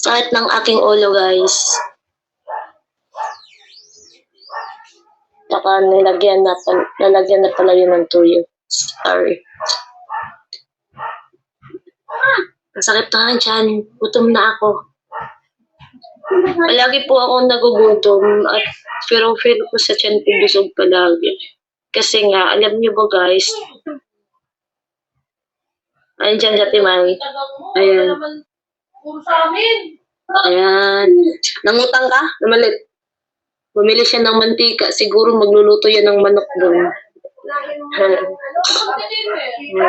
Sakit ng aking ulo, guys. Tsaka nalagyan na pala yun ng tuyo. Sorry. Ang sakit na nga dyan. Gutom na ako. Palagi po akong nagugutom at pero feel ko sa tiyan ko busog palagi. Kasi nga, alam niyo ba guys, ayun dyan sa Timay. Ayan. Ayan. Nangutang ka? Namalit. Bumili siya ng mantika. Siguro magluluto yan ng manok doon.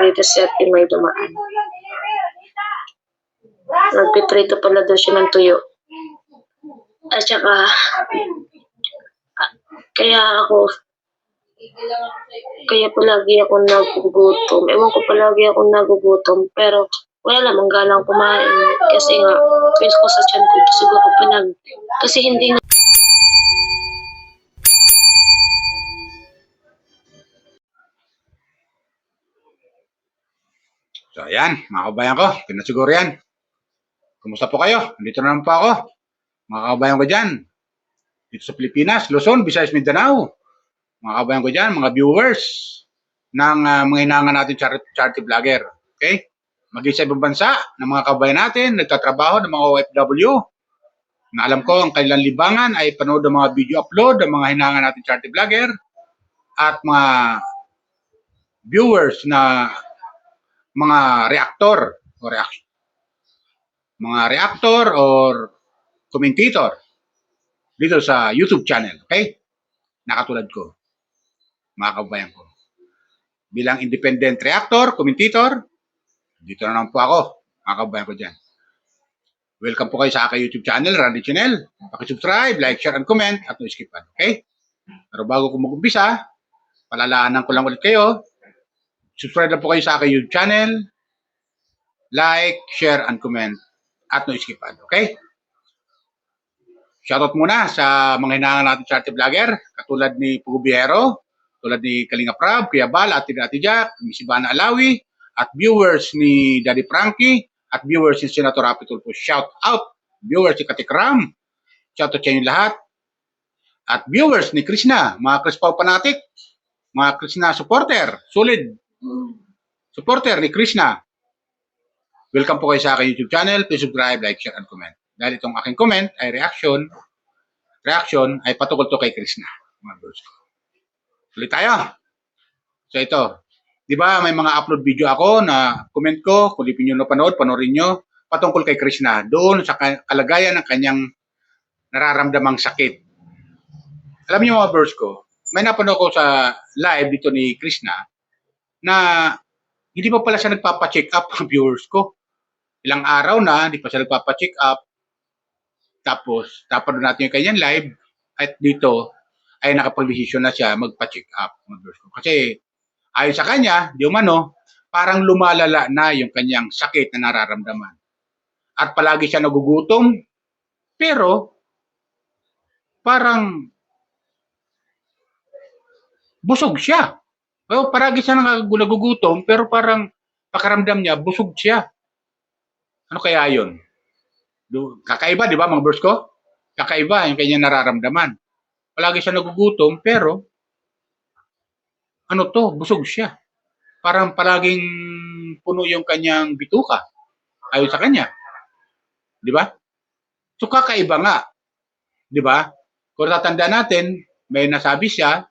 Dito si Ate May dumaan. Nagpiprito pala daw siya ng tuyo. At saka, kaya palagi ako nagugutom. Ewan ko palagi ako nagugutom. Pero wala namang galang kumain. Kasi nga, feel ko sa tiyan ko. Busog ako palag. Kasi hindi na. So ayan, mga kabayan ko, pinasiguro yan. Kumusta po kayo? Nandito na naman po ako. Mga kabayan ko dyan. Dito sa Pilipinas, Luzon, Visayas, Mindanao. Mga kabayan ko dyan, mga viewers ng mga hinangan natin charity vlogger. Okay? Maging sa ibang bansa ng mga kabayan natin, nagtatrabaho ng mga OFW. Na alam ko, ang kanilang libangan ay panood ng mga video upload ng mga hinangan natin charity vlogger at mga viewers na mga reactor or commentator dito sa YouTube channel, okay? Nakatulad ko, mga kabayan ko. Bilang independent reactor, commentator, dito na naman po ako, mga kabayan ko dyan. Welcome po kayo sa aking YouTube channel, Randy Channel. Paki-subscribe, like, share, and comment at no-skip pan, okay? Pero bago ko mag-umpisa, palalaanan ko lang ulit kayo. Subscribe lang po kayo sa aking YouTube channel. Like, share, and comment. At no skip ad, okay? Shoutout muna sa mga hinangan natin charity vlogger. Katulad ni Pugubiero, tulad ni Kalinga Prab, Kuya Bal, Ate Jack, Miss Ivana Alawi, at viewers ni Daddy Frankie, at viewers ni Senator Rapi Tulfo. Shout out! Viewers ni Katikram. Shoutout sa inyo lahat. At viewers ni Krishna, mga Krispaw Panatik, mga Krishna supporter, solid supporter ni Krishna. Welcome po kayo sa aking YouTube channel. Please subscribe, like, share, and comment. Dahil itong aking comment ay reaction ay patungkol to kay Krishna. Mga bros ko. Tuloy tayo. So ito, di ba may mga upload video ako na comment ko, kung di nyo napanood, panoorin nyo, patungkol kay Krishna. Doon sa kalagayan ng kanyang nararamdamang sakit. Alam niyo mga bros ko, may napanood ko sa live dito ni Krishna na hindi pa pala siya nagpapacheck up ng viewers ko. Ilang araw na, hindi pa siya nagpapacheck up. Tapos, napanood natin yung kanyang live at dito ay nakapag-desisyon na siya magpa-check up. Kasi ayon sa kanya, di umano, parang lumalala na yung kanyang sakit na nararamdaman. At palagi siya nagugutom, pero parang busog siya. O, palagi siya nagugutom, pero parang pakaramdam niya, busog siya. Ano kaya yun? Kakaiba, di ba mga bros ko? Kakaiba yung kanyang nararamdaman. Palagi siya nagugutom, pero busog siya. Parang palaging puno yung kanyang bituka. Ayon sa kanya. Di ba? So kakaiba nga. Di ba? Kung tatandaan natin, may nasabi siya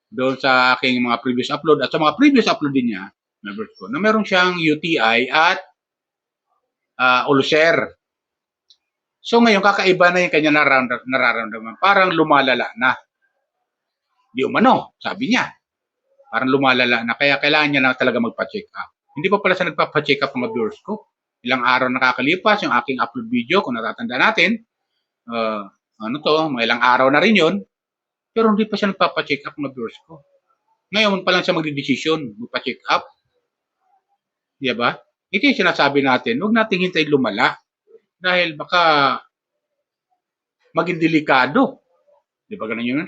doon sa aking mga previous upload at sa mga previous upload din niya, mga bros ko, na meron siyang UTI at ulcer. So ngayon, kakaiba na yung kanya nararamdaman. Parang lumalala na. Di umano, sabi niya. Parang lumalala na. Kaya kailangan niya na talaga magpa-check up. Hindi pa pala siya nagpa-check up mga viewers ko. Ilang araw nakakalipas yung aking upload video, kung natatanda natin. Mga ilang araw na rin yun. Pero hindi pa siya nagpa-check up mga viewers ko. Ngayon pa lang siya magdidesisyon, magpa-check up. Di ba? Ito yung sinasabi natin, huwag natin hintayin lumala. Dahil baka maging delikado. Di ba ganun yun?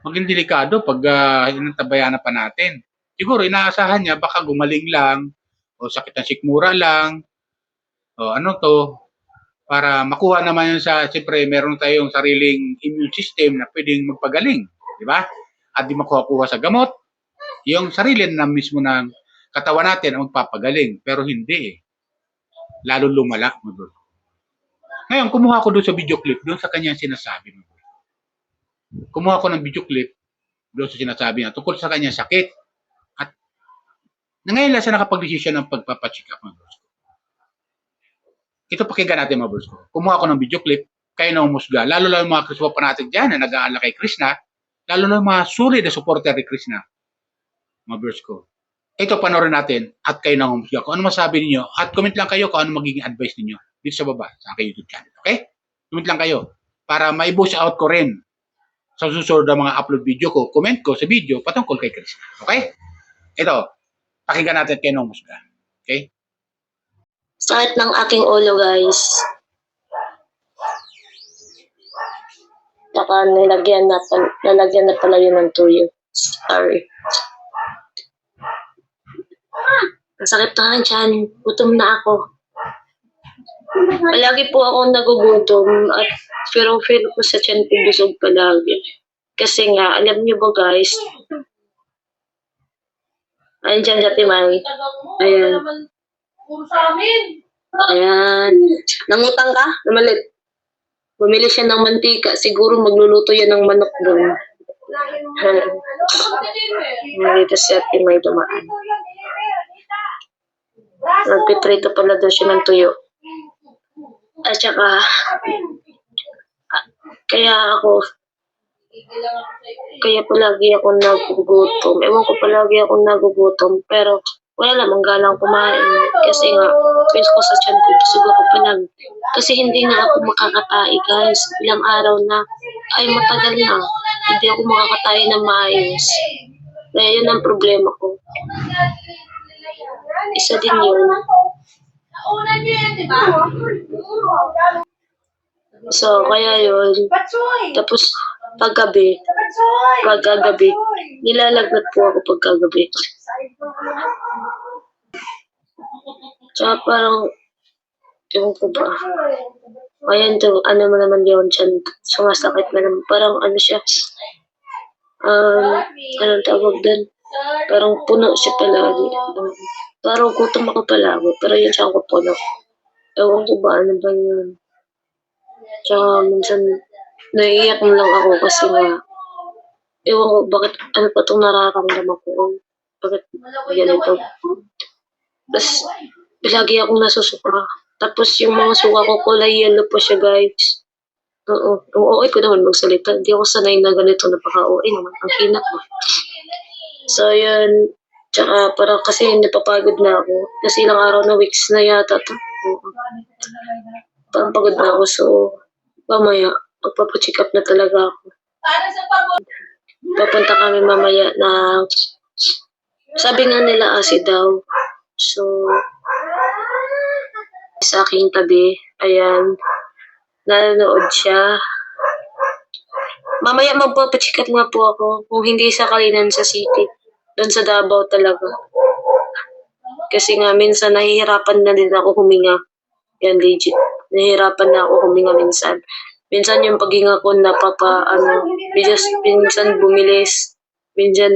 Maging delikado pag inantabayanan pa natin. Siguro inaasahan niya baka gumaling lang o sakit ng sikmura lang o para makuha naman yun sa, siyempre, meron tayong sariling immune system na pwedeng magpagaling, di ba? At di makuha-kuha sa gamot, yung sarili na mismo ng katawan natin ang magpapagaling, pero hindi eh. Lalo lumala. Ngayon, kumuha ko doon sa video clip, doon sa kanyang sinasabi. Kumuha ko ng video clip, doon sa sinasabi niya, tungkol sa kanyang sakit. At ngayon lang siya nakapag-desisyon ng pagpapacheck up, mga bros. Ito pakinggan natin, mga bros ko. Kumuha ko ng video clip, kayo na umusga. Lalo lang yung mga Krishna pa natin dyan na nag-aalala kay Krishna, lalo na yung mga solid na supporter ni Krishna, mga bros ko. Ito, panoorin natin at kayo na umusga. Kung ano masabi ninyo, at comment lang kayo kung ano magiging advice ninyo dito sa baba, sa aking YouTube channel. Okay? Comment lang kayo para ma-boost out ko rin sa susunod na mga upload video ko, comment ko sa video patungkol kay Krishna. Okay? Ito, pakinggan natin kayo na umusga. Okay? Sakit ng aking ulo, guys. Saka nalagyan na pala yun ng tuyo. Sorry. Ang sakit na nga dyan. Gutom na ako. Palagi po akong nagugutom at pero feel ko sa tiyan ko busog palagi. Kasi nga, alam niyo ba guys, ayun dyan sa Timay. Ayan. Ayan. Nangutang ka? Namalit. Bumili siya ng mantika. Siguro magluluto yan ng manok doon. Dito siya Timay dumaan. Nagpitrito pala daw siya ng tuyo. At saka, kaya palagi ako nagugutom. Ewan ko palagi ako nagugutom. Pero wala namang galang kumain. Kasi nga, feels ko sa tiyan ko, busog ako palagi. Kasi hindi nga ako makakatai, guys. Ilang araw na, ay matagal na. Hindi ako makakatai na maayos. Kaya yun ang problema ko. Isa din yun. So, kaya yun. Tapos, paggabi, nilalagnat po ako pagkagabi. Tsaka parang, ewan ko ba, ayan to, ano mo naman yun dyan, sumasakit na naman. Parang ano siya, anong tawag doon? Parang puno siya palagi. Parang gutom ako palagi, pero yun siya ako puno. Ewan ko ba, ano ba yun? Tsaka minsan, naiiyak mo lang ako kasi nga, ewan ko bakit, ano pa itong nararamdaman ko? Bakit ganito? Tapos, lagi akong nasusuka. Tapos yung mga suka ko, kulay yellow po siya, guys. Oo. Ang OA ko naman magsalita. Hindi ako sanay na ganito, napaka-OA naman. Ang hina ko. So, yun. Tsaka, parang kasi napapagod na ako. Kasi ilang araw na weeks na yata to. Parang pagod na ako. So, mamaya, magpapacheck up na talaga ako. Papunta kami mamaya na sabi nga nila acid daw. So, sa aking tabi, ayan, nanonood siya. Mamaya magpapacheck up nga po ako. Kung hindi sa Kalinan sa City. Doon sa Davao talaga. Kasi nga, minsan nahihirapan na din ako huminga. Yan, legit. Nahihirapan na ako huminga minsan. Minsan yung paghinga ko minsan bumilis. Minsan,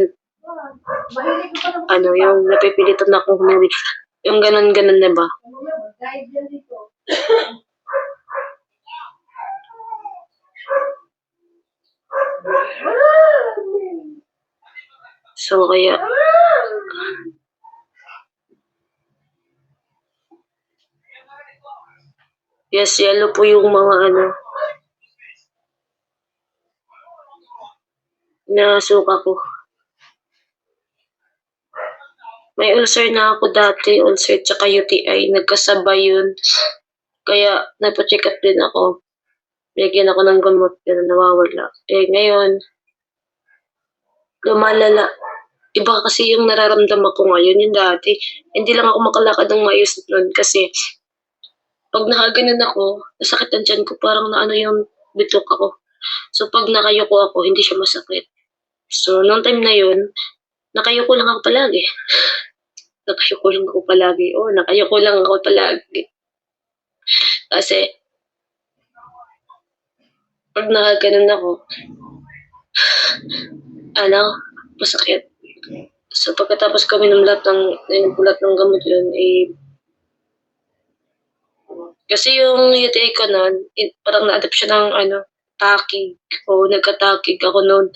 yung napipilitan na akong huminga. Yung ganon-ganon na ba? So, kaya, yes, yellow po yung mga nasuka ko. May ulcer na ako dati, ulcer tsaka UTI, nagkasabay yun. Kaya, napacheck up din ako. Bigyan ako ng gamot, pero nawawala. Ngayon, lumalala. Iba kasi yung nararamdaman ko ngayon, yung dati. Hindi lang ako makalakad ng maayos nun kasi pag nakaganon ako, nasakit ang tiyan ko, parang yung bitok ako. So, pag nakayuko ako, hindi siya masakit. So, noong time na yun, nakayuko lang ako palagi. Nakayuko lang ako palagi. Kasi, Pag nakaganon ako, ano, masakit. So, pagkatapos kami ng lahat ng gamot yun, kasi yung UTI ko nun, parang na-adapt siya ng, takig. O, nagkatakig ako nun.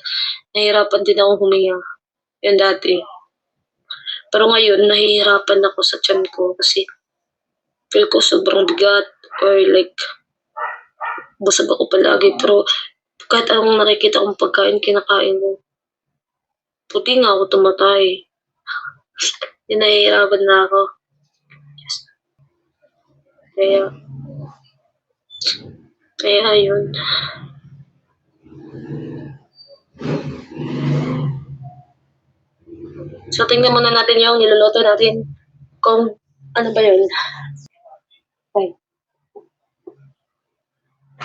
Nahihirapan din ako huminga. Yun dati. Pero ngayon, nahihirapan ako sa tiyan ko kasi feel ko sobrang bigat or like, busog ako palagi. Pero kahit anong nakikita kong pagkain, kinakain ko. Puti nga ako tumatay. Nahihirapan na ako. Kaya yun. So, tingnan muna natin yung niluluto natin. Kung ano ba yun. Ay.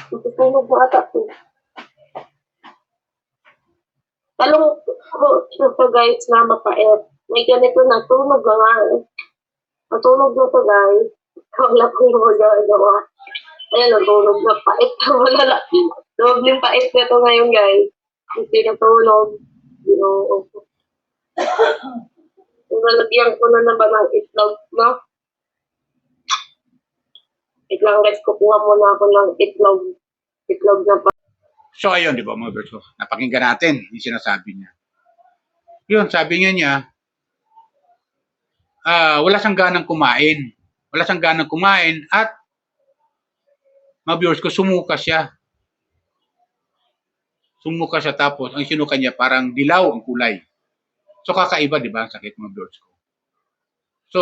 Tutulog mo ata po. Talong ko guys na mapait. May ganito na tulog nga. Natulog na to guys. Wala ko yung magagawa. Ayan, natulog na pait. Wala lang. Tulog yung pait na to ngayon guys. Hindi natulog. Nalagyan ko na naman ng itlog, no? Itlog guys, kukuha muna ako ng itlog. Itlog na pa. So ayun, di ba mga verso? Napakinggan natin yung sinasabi niya. Yun, sabi niya, wala siyang ganang kumain. Wala siyang ganang kumain at mga viewers ko, sumuka siya. Sumuka siya tapos ang sinuka niya parang dilaw ang kulay. So kakaiba, di ba, ang sakit mga viewers ko. So,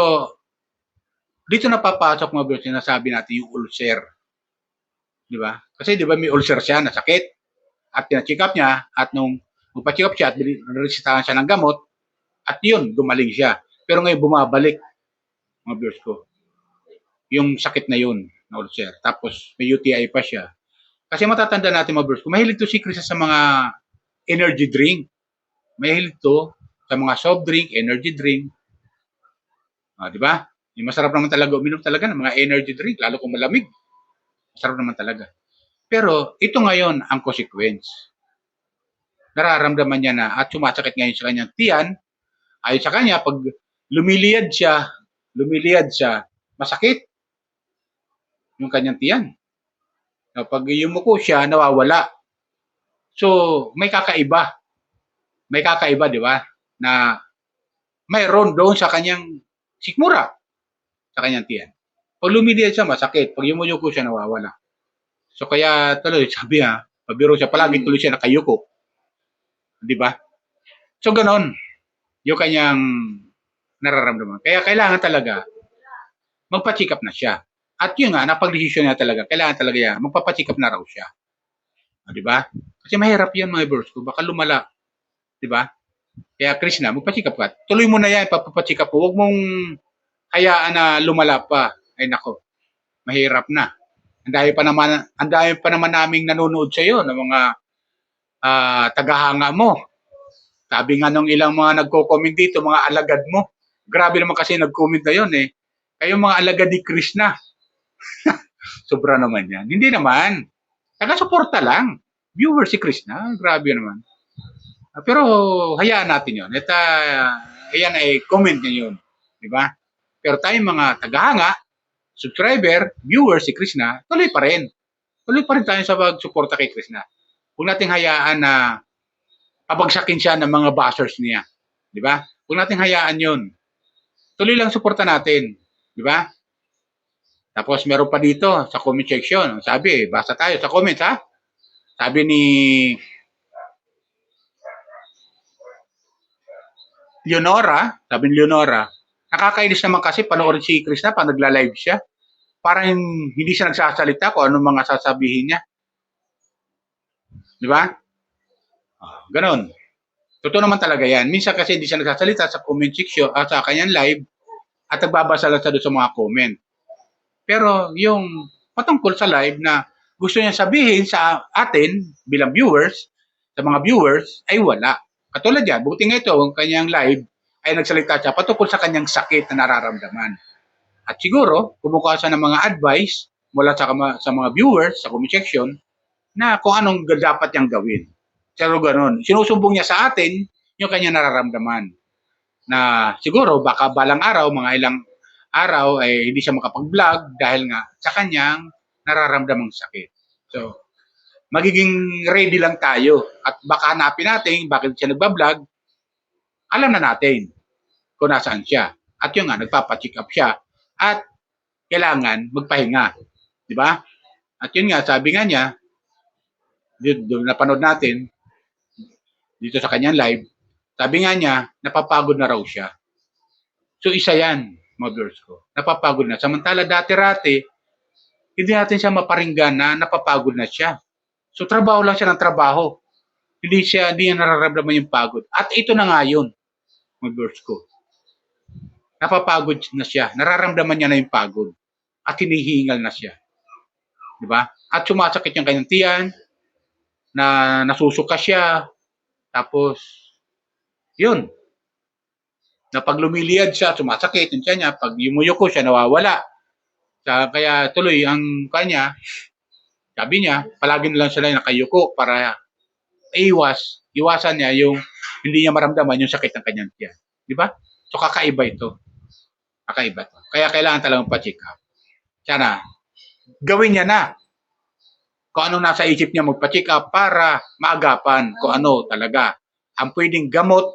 dito napapasok mga viewers, sinasabi natin yung ulcer. Di ba? Kasi di ba may ulcer siya na sakit at pina-check up niya at nung magpa-check up siya at niresetahan siya ng gamot at yun, gumaling siya. Pero ngayon bumabalik mga viewers ko. Yung sakit na yun, na ulcer. Tapos may UTI pa siya. Kasi matatanda natin mga viewers ko, mahilig to si Chris sa mga energy drink. Mahilig to sa mga soft drink, energy drink. Di ba? Yung masarap naman talaga uminom talaga ng mga energy drink, lalo kung malamig. Masarap naman talaga. Pero ito ngayon ang consequence. Nararamdaman niya na at sumasakit ngayon sa kanyang tiyan. Ayon sa kanya, pag lumiliyad siya, masakit yung kanyang tiyan. Pag yumuko siya, nawawala. So, may kakaiba. May kakaiba, di ba? Na mayroon doon sa kanyang sikmura, sa kanyang tiyan. Pag lumiliyad siya, masakit. Pag yumuko siya, nawawala. So, kaya tuloy, sabi niya, pabiro siya, palagi tuloy siya nakayuko. Di ba? So, ganon. Yung kanyang nararamdaman. Kaya kailangan talaga magpa-check up na siya. At yun nga, napag-desisyon niya talaga, kailangan talaga yan, magpapacheck up na raw siya. Di ba? Kasi mahirap yan mga viewers ko, baka lumala. Di ba? Kaya Chris na, magpa-check up ka. Tuloy mo na yan, papacheck up. Huwag mong hayaan na lumala pa. Ay nako, mahirap na. Ang dami pa naman naming nanonood sa iyo ng mga tagahanga mo. Sabi nga nung ilang mga nagko-comment dito, mga alagad mo. Grabe naman kasi nag-comment na yun eh. Kayo mga alagad ni Chris na. Sobra naman yan. Hindi naman. Taga-suporta lang. Viewer si Chris na. Grabe naman. Pero hayaan natin yun. At ayan ay comment niya yun. Diba? Pero tayong mga tagahanga, subscriber, viewer si Chris na, tuloy pa rin. Tuloy pa rin tayo sa pag-suporta kay Chris na. Huwag nating hayaan na pabagsakin siya ng mga bashers niya. Diba? Huwag nating hayaan yun. Tuloy lang suporta natin. Diba? Tapos meron pa dito sa comment section. Sabi, basa tayo sa comments ha. Sabi ni Leonora, nakakainis naman kasi panoorin si Chris na pa nagla-live siya. Parang hindi siya nagsasalita kung anong mga sasabihin niya. Di ba? Ganon. Totoo naman talaga yan. Minsan kasi hindi siya nagsasalita sa comment section sa kanyang live at nagbabasa lang siya doon sa mga comment. Pero yung patungkol sa live na gusto niya sabihin sa atin bilang viewers, sa mga viewers, ay wala. Katulad yan, buti nga ito, ang kanyang live ay nagsalita siya patungkol sa kanyang sakit na nararamdaman. At siguro, kumukuha siya ng mga advice mula sa mga viewers sa comment section na kung anong dapat niyang gawin. Pero ganun, sinusumbong niya sa atin yung kanya nararamdaman na siguro baka balang araw, mga ilang araw ay hindi siya makapag-vlog dahil nga sa kanyang nararamdamang sakit. So, magiging ready lang tayo at baka hanapin natin bakit siya nagba-vlog, alam na natin kung nasaan siya. At yun nga, nagpapacheck up siya at kailangan magpahinga. Di ba? At yun nga, sabi nga niya, dito napanood natin, dito sa kanyang live, sabi nga niya, napapagod na raw siya. So isa yan, mga viewers ko. Napapagod na. Samantala dati-rati, hindi natin siya maparinggan na napapagod na siya. So trabaho lang siya ng trabaho. Hindi niya nararamdaman yung pagod. At ito na nga yun, mga viewers ko. Napapagod na siya. Nararamdaman niya na yung pagod. At hinihingal na siya. Diba? At sumasakit yung kanyang tiyan, na nasusuka siya, tapos, yun. Na pag lumiliyad siya, sumasakit yung tiyan niya, pag yumuyuko siya, nawawala. Kaya tuloy, ang kanya, sabi niya, palagi na lang sila nakayuko para iwasan niya yung hindi niya maramdaman yung sakit ng kanyang tiyan. Diba? So, kakaiba ito. Kakaiba ito. Kaya kailangan talagang pa-check up. Sana, gawin niya na kung ano nasa isip niya magpa-check up para maagapan kung ano talaga ang pwedeng gamot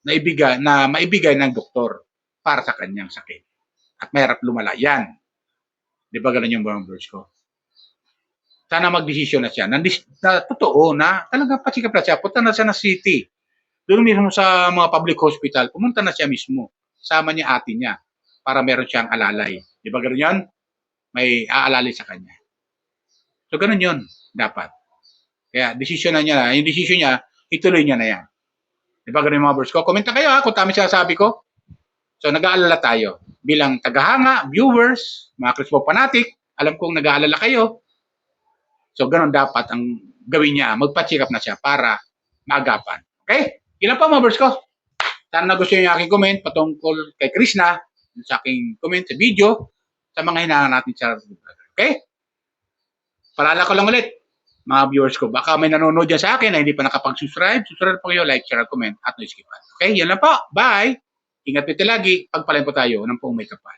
na maibigay ng doktor para sa kanyang sakit. At mahirap lumala. Yan. Di ba ganun yung mga words ko? Sana mag-desisyon na siya. Na totoo na talaga pa-check up na siya. Punta na siya na city. Doon mismo sa mga public hospital, pumunta na siya mismo. Sama niya ate niya para meron siyang alalay. Di ba ganun yan? May aalalay sa kanya. So, ganun yun. Dapat. Kaya, desisyon na niya. Yung desisyon niya, ituloy niya na yan. Diba ganun yung mga boss ko? Komenta kayo kung tama siya sabi ko. So, nag-aalala tayo. Bilang tagahanga, viewers, mga Crispo fanatic, alam kong nag-aalala kayo. So, ganun dapat ang gawin niya. Magpa-check up na siya para maagapan. Okay? Ilan pa mga boss ko? Sana nagustuhan niyo yung aking comment patungkol kay Krishna sa aking comment sa video sa mga hinahanap natin sa okay? Paalala ko lang ulit, mga viewers ko, baka may nanonood dyan sa akin na hindi pa nakapag-subscribe. Subscribe po kayo, like, share, comment, at no skip. Okay, yan lang po. Bye! Ingat po lagi. Pagpalain po tayo ng pong may kapal.